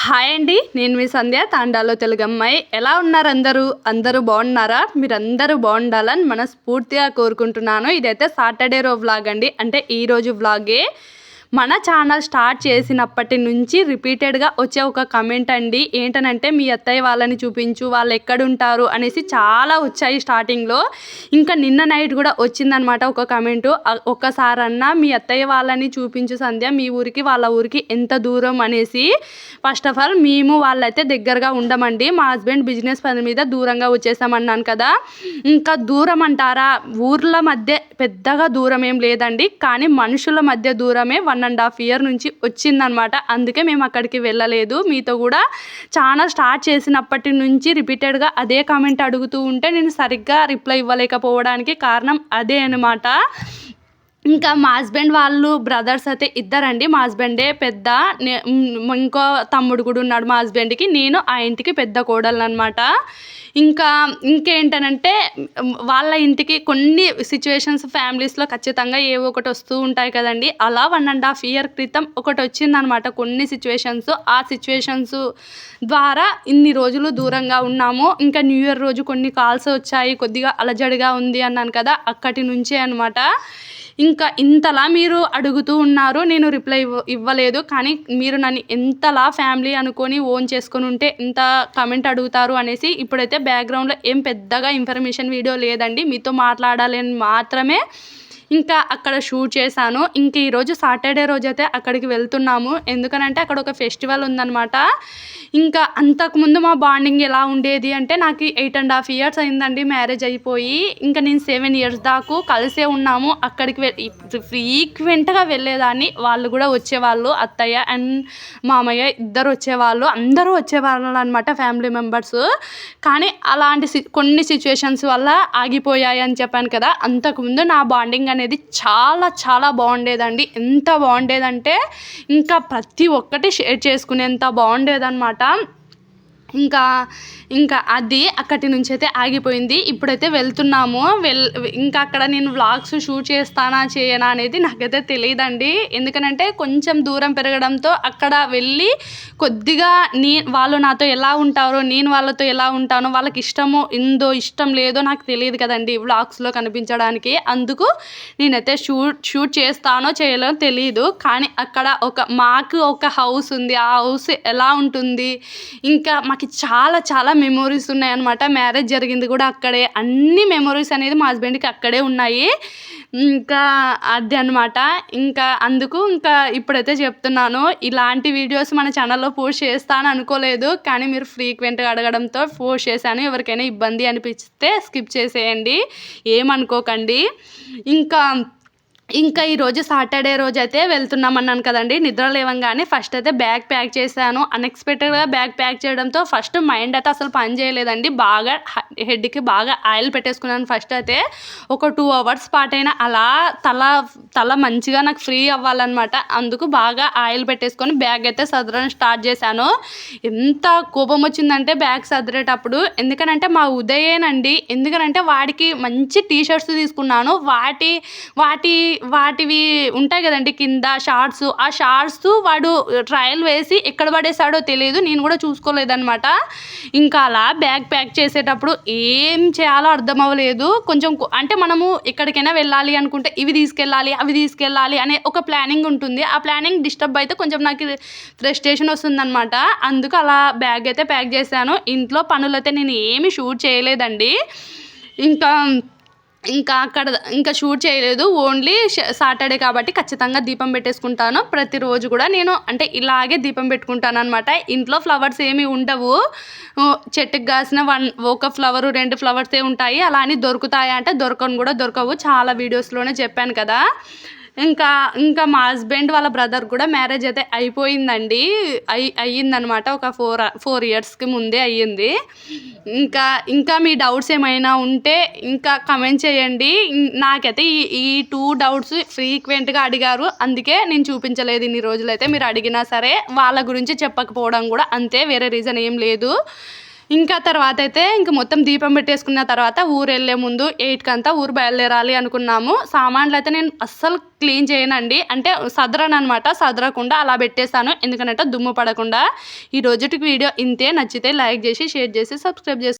Hi అండి. నేను మీ సంధ్య తాండాలో తెలుగమ్మాయి. ఎలా ఉన్నారు అందరూ? అందరూ బాగున్నారా? మీరందరూ బాగుండాలని మనస్ఫూర్తిగా కోరుకుంటున్నాను. ఇదైతే సాటర్డే వ్లాగ్ అండి. అంటే ఈరోజు వ్లాగే. మన ఛానల్ స్టార్ట్ చేసినప్పటి నుంచి రిపీటెడ్గా వచ్చే ఒక కమెంట్ అండి. ఏంటనంటే మీ అత్తయ్య వాళ్ళని చూపించు, వాళ్ళు ఎక్కడుంటారు అనేసి చాలా వచ్చాయి స్టార్టింగ్లో. ఇంకా నిన్న నైట్ కూడా వచ్చిందనమాట ఒక కమెంటు. ఒక్కసారన్నా మీ అత్తయ్య వాళ్ళని చూపించు సంధ్య, మీ ఊరికి వాళ్ళ ఊరికి ఎంత దూరం అనేసి. ఫస్ట్ ఆఫ్ ఆల్ మేము వాళ్ళైతే దగ్గరగా ఉండమండి. మా హస్బెండ్ బిజినెస్ పని మీద దూరంగా వచ్చేసామన్నాను కదా. ఇంకా దూరం అంటారా, ఊర్ల మధ్య పెద్దగా దూరం ఏం లేదండి, కానీ మనుషుల మధ్య దూరమే 1.5 year నుంచి వచ్చిందనమాట. అందుకే మేము అక్కడికి వెళ్ళలేదు. మీతో కూడా ఛానల్ స్టార్ట్ చేసినప్పటి నుంచి రిపీటెడ్గా అదే కామెంట్ అడుగుతూ ఉంటే నేను సరిగ్గా రిప్లై ఇవ్వలేకపోవడానికి కారణం అదే అనమాట. ఇంకా మా హస్బెండ్ వాళ్ళు బ్రదర్స్ అయితే ఇద్దరండి. మా హస్బెండే పెద్ద, ఇంకో తమ్ముడు కూడా ఉన్నాడు మా హస్బెండ్కి. నేను ఆ ఇంటికి పెద్ద కోడలు అనమాట. ఇంకేంటనంటే వాళ్ళ ఇంటికి కొన్ని సిచ్యువేషన్స్ ఫ్యామిలీస్లో ఖచ్చితంగా ఏవో ఒకటి వస్తూ ఉంటాయి కదండి. అలా 1.5 year క్రితం ఒకటి వచ్చిందనమాట, కొన్ని సిచ్యువేషన్స్. ఆ సిచ్యువేషన్స్ ద్వారా ఇన్ని రోజులు దూరంగా ఉన్నాము. ఇంకా న్యూ ఇయర్ రోజు కొన్ని కాల్స్ వచ్చాయి, కొద్దిగా అలజడిగా ఉంది అన్నాను కదా, అక్కడి నుంచే అనమాట. ఇంకా ఇంతలా మీరు అడుగుతూ ఉన్నారు, నేను రిప్లై ఇవ్వలేదు. కానీ మీరు నన్ను ఎంతలా ఫ్యామిలీ అనుకొని ఓన్ చేసుకొని ఉంటే ఇంత కమెంట్ అడుగుతారు అనేసి. ఇప్పుడైతే బ్యాక్గ్రౌండ్లో ఏం పెద్దగా ఇన్ఫర్మేషన్ వీడియో లేదండి, మీతో మాట్లాడాలని మాత్రమే ఇంకా అక్కడ షూట్ చేశాను. ఇంక ఈరోజు సాటర్డే రోజైతే అక్కడికి వెళ్తున్నాము. ఎందుకనంటే అక్కడ ఒక ఫెస్టివల్ ఉందన్నమాట. ఇంకా అంతకుముందు మా బాండింగ్ ఎలా ఉండేది అంటే, నాకు 8.5 years అయిందండి మ్యారేజ్ అయిపోయి. ఇంకా నేను 7 years దాకా కలిసే ఉన్నాము. అక్కడికి ఫ్రీక్వెంట్గా వెళ్ళేదాన్ని. వాళ్ళు కూడా వచ్చేవాళ్ళు, అత్తయ్య అండ్ మామయ్య ఇద్దరు వచ్చేవాళ్ళు, అందరూ వచ్చేవాళ్ళు అనమాట, ఫ్యామిలీ మెంబర్స్. కానీ అలాంటి కొన్ని సిచ్యువేషన్స్ వల్ల ఆగిపోయాయి అని చెప్పాను కదా. అంతకుముందు నా బాండింగ్ అనేది చాలా చాలా బాగుండేదండి. ఎంత బాగుండేదంటే ఇంకా ప్రతి ఒక్కటి షేర్ చేసుకునేంత బాగుండేదన్నమాట. ఇంకా అది అక్కడి నుంచి అయితే ఆగిపోయింది. ఇప్పుడైతే వెళ్తున్నాము. ఇంకా అక్కడ నేను వ్లాగ్స్ షూట్ చేస్తానా చేయనా అనేది నాకైతే తెలియదండి. ఎందుకనంటే కొంచెం దూరం పెరగడంతో అక్కడ వెళ్ళి కొద్దిగా వాళ్ళు నాతో ఎలా ఉంటారో, నేను వాళ్ళతో ఎలా ఉంటానో, వాళ్ళకి ఇష్టం లేదో నాకు తెలియదు కదండి వ్లాగ్స్లో కనిపించడానికి. అందుకు నేనైతే షూట్ చేస్తానో చేయలేదో తెలియదు. కానీ అక్కడ మాకు ఒక హౌస్ ఉంది. ఆ హౌస్ ఎలా ఉంటుంది, ఇంకా మాకు చాలా చాలా మెమోరీస్ ఉన్నాయన్నమాట. మ్యారేజ్ జరిగింది కూడా అక్కడే. అన్ని మెమోరీస్ అనేది మా హస్బెండ్కి అక్కడే ఉన్నాయి. ఇంకా అది అనమాట. అందుకు ఇప్పుడైతే చెప్తున్నాను, ఇలాంటి వీడియోస్ మన ఛానల్లో పోస్ట్ చేస్తాను అనుకోలేదు, కానీ మీరు ఫ్రీక్వెంట్గా అడగడంతో పోస్ట్ చేశాను. ఎవరికైనా ఇబ్బంది అనిపిస్తే స్కిప్ చేసేయండి, ఏమనుకోకండి. ఇంకా ఈరోజు సాటర్డే రోజు అయితే వెళ్తున్నామన్నాను కదండి. నిద్ర లేవంగానే ఫస్ట్ అయితే బ్యాగ్ ప్యాక్ చేశాను. అన్ఎక్స్పెక్టెడ్గా బ్యాగ్ ప్యాక్ చేయడంతో ఫస్ట్ మైండ్ అయితే అసలు పని చేయలేదండి. బాగా హెడ్కి బాగా ఆయిల్ పెట్టేసుకున్నాను. ఫస్ట్ అయితే ఒక 2 hours పాటు అయినా అలా తల మంచిగా నాకు ఫ్రీ అవ్వాలన్నమాట. అందుకు బాగా ఆయిల్ పెట్టేసుకొని బ్యాగ్ అయితే సదరడం స్టార్ట్ చేశాను. ఎంత కోపం వచ్చిందంటే బ్యాగ్ సదిరేటప్పుడు, ఎందుకనంటే మా ఉదయేనండి. ఎందుకనంటే వాడికి మంచి టీషర్ట్స్ తీసుకున్నాను. వాటివి ఉంటాయి కదండి కింద షార్ట్స్. ఆ షార్ట్స్ వాడు ట్రయల్ వేసి ఎక్కడ పడేసాడో తెలియదు, నేను కూడా చూసుకోలేదన్నమాట. ఇంకా అలా బ్యాగ్ ప్యాక్ చేసేటప్పుడు ఏం చేయాలో అర్థం అవ్వలేదు. కొంచెం అంటే మనము ఎక్కడికైనా వెళ్ళాలి అనుకుంటే ఇవి తీసుకెళ్ళాలి, అవి తీసుకెళ్ళాలి అనే ఒక ప్లానింగ్ ఉంటుంది. ఆ ప్లానింగ్ డిస్టర్బ్ అయితే కొంచెం నాకు ఫ్రస్ట్రేషన్ వస్తుందన్నమాట. అందుకు అలా బ్యాగ్ అయితే ప్యాక్ చేశాను. ఇంట్లో పనులైతే నేను ఏమీ షూట్ చేయలేదండి. ఇంకా షూట్ చేయలేదు. ఓన్లీ సాటర్డే కాబట్టి ఖచ్చితంగా దీపం పెట్టేసుకుంటాను. ప్రతిరోజు కూడా నేను అంటే ఇలాగే దీపం పెట్టుకుంటాను అనమాట. ఇంట్లో ఫ్లవర్స్ ఏమి ఉండవు. చెట్టుకి కాసిన ఒక ఫ్లవరు 2 ఫ్లవర్సే ఉంటాయి. అలా అని దొరుకుతాయా అంటే దొరకవు. చాలా వీడియోస్లోనే చెప్పాను కదా. ఇంకా మా హస్బెండ్ వాళ్ళ బ్రదర్ కూడా మ్యారేజ్ అయితే అయిపోయిందండి. అయ్యిందనమాట. ఒక 4 yearsకి ముందే అయ్యింది. ఇంకా మీ డౌట్స్ ఏమైనా ఉంటే ఇంకా కమెంట్ చేయండి. నాకైతే ఈ 2 డౌట్స్ ఫ్రీక్వెంట్గా అడిగారు, అందుకే నేను చూపించలేదు ఇన్ని రోజులైతే. మీరు అడిగినా సరే వాళ్ళ గురించి చెప్పకపోవడం కూడా అంతే, వేరే రీజన్ ఏం లేదు. ఇంకా తర్వాత అయితే ఇంక మొత్తం దీపం పెట్టేసుకున్న తర్వాత ఊరు వెళ్ళే ముందు 8కి అంతా ఊరు బయలుదేరాలి అనుకున్నాము. సామాన్లు అయితే నేను అస్సలు క్లీన్ చేయనండి, అంటే సదరనమాట, సదరకుండా అలా పెట్టేస్తాను, ఎందుకంటే దుమ్ము పడకుండా. ఈ రోజుటికి వీడియో ఇంతే. నచ్చితే లైక్ చేసి షేర్ చేసి సబ్స్క్రైబ్ చేసి